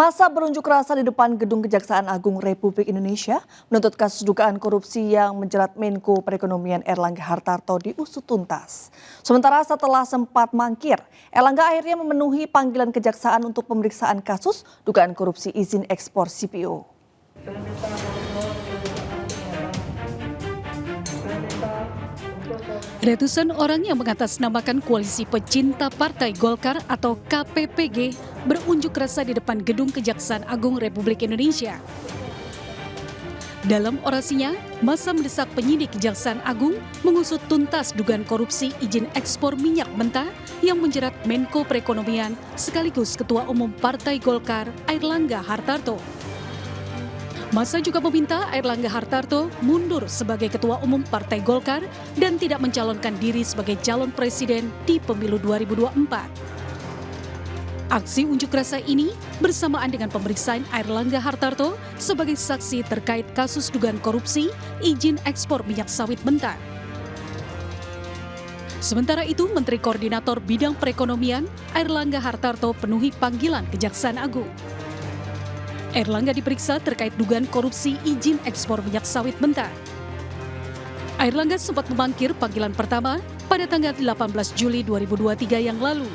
Masa berunjuk rasa di depan Gedung Kejaksaan Agung Republik Indonesia menuntut kasus dugaan korupsi yang menjerat Menko Perekonomian Erlangga Hartarto diusut tuntas. Sementara setelah sempat mangkir, Erlangga akhirnya memenuhi panggilan kejaksaan untuk pemeriksaan kasus dugaan korupsi izin ekspor CPO. Ratusan orang yang mengatasnamakan Koalisi Pecinta Partai Golkar atau KPPG berunjuk rasa di depan Gedung Kejaksaan Agung Republik Indonesia. Dalam orasinya, massa mendesak penyidik Kejaksaan Agung mengusut tuntas dugaan korupsi izin ekspor minyak mentah yang menjerat Menko Perekonomian sekaligus Ketua Umum Partai Golkar Airlangga Hartarto. Massa juga meminta Airlangga Hartarto mundur sebagai Ketua Umum Partai Golkar dan tidak mencalonkan diri sebagai calon presiden di pemilu 2024. Aksi unjuk rasa ini bersamaan dengan pemeriksaan Airlangga Hartarto sebagai saksi terkait kasus dugaan korupsi izin ekspor minyak sawit mentah. Sementara itu, Menteri Koordinator Bidang Perekonomian Airlangga Hartarto penuhi panggilan Kejaksaan Agung. Airlangga diperiksa terkait dugaan korupsi izin ekspor minyak sawit mentah. Airlangga sempat memangkir panggilan pertama pada tanggal 18 Juli 2023 yang lalu.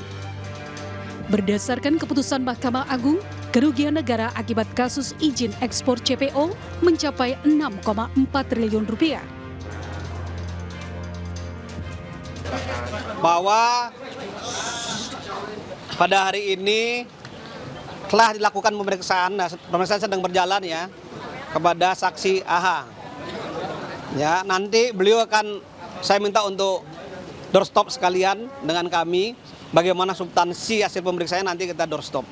Berdasarkan keputusan Mahkamah Agung, kerugian negara akibat kasus izin ekspor CPO mencapai 6,4 triliun rupiah. Bahwa pada hari ini telah dilakukan pemeriksaan sedang berjalan ya kepada saksi AH. Ya, nanti beliau akan saya minta untuk doorstop sekalian dengan kami bagaimana substansi hasil pemeriksaan nanti kita doorstop.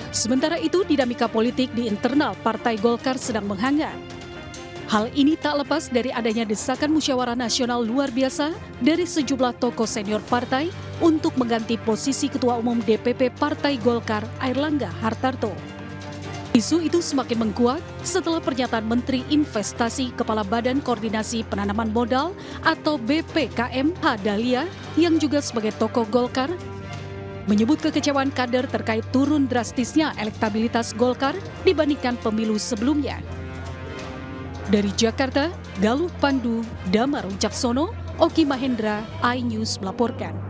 Sementara itu, dinamika politik di internal Partai Golkar sedang menghangat. Hal ini tak lepas dari adanya desakan musyawarah nasional luar biasa dari sejumlah tokoh senior partai untuk mengganti posisi Ketua Umum DPP Partai Golkar Airlangga Hartarto. Isu itu semakin menguat setelah pernyataan Menteri Investasi Kepala Badan Koordinasi Penanaman Modal atau BPKM Dahlia yang juga sebagai tokoh Golkar menyebut kekecewaan kader terkait turun drastisnya elektabilitas Golkar dibandingkan pemilu sebelumnya. Dari Jakarta, Galuh Pandu, Damar Wicaksono, Oki Mahendra, iNews melaporkan.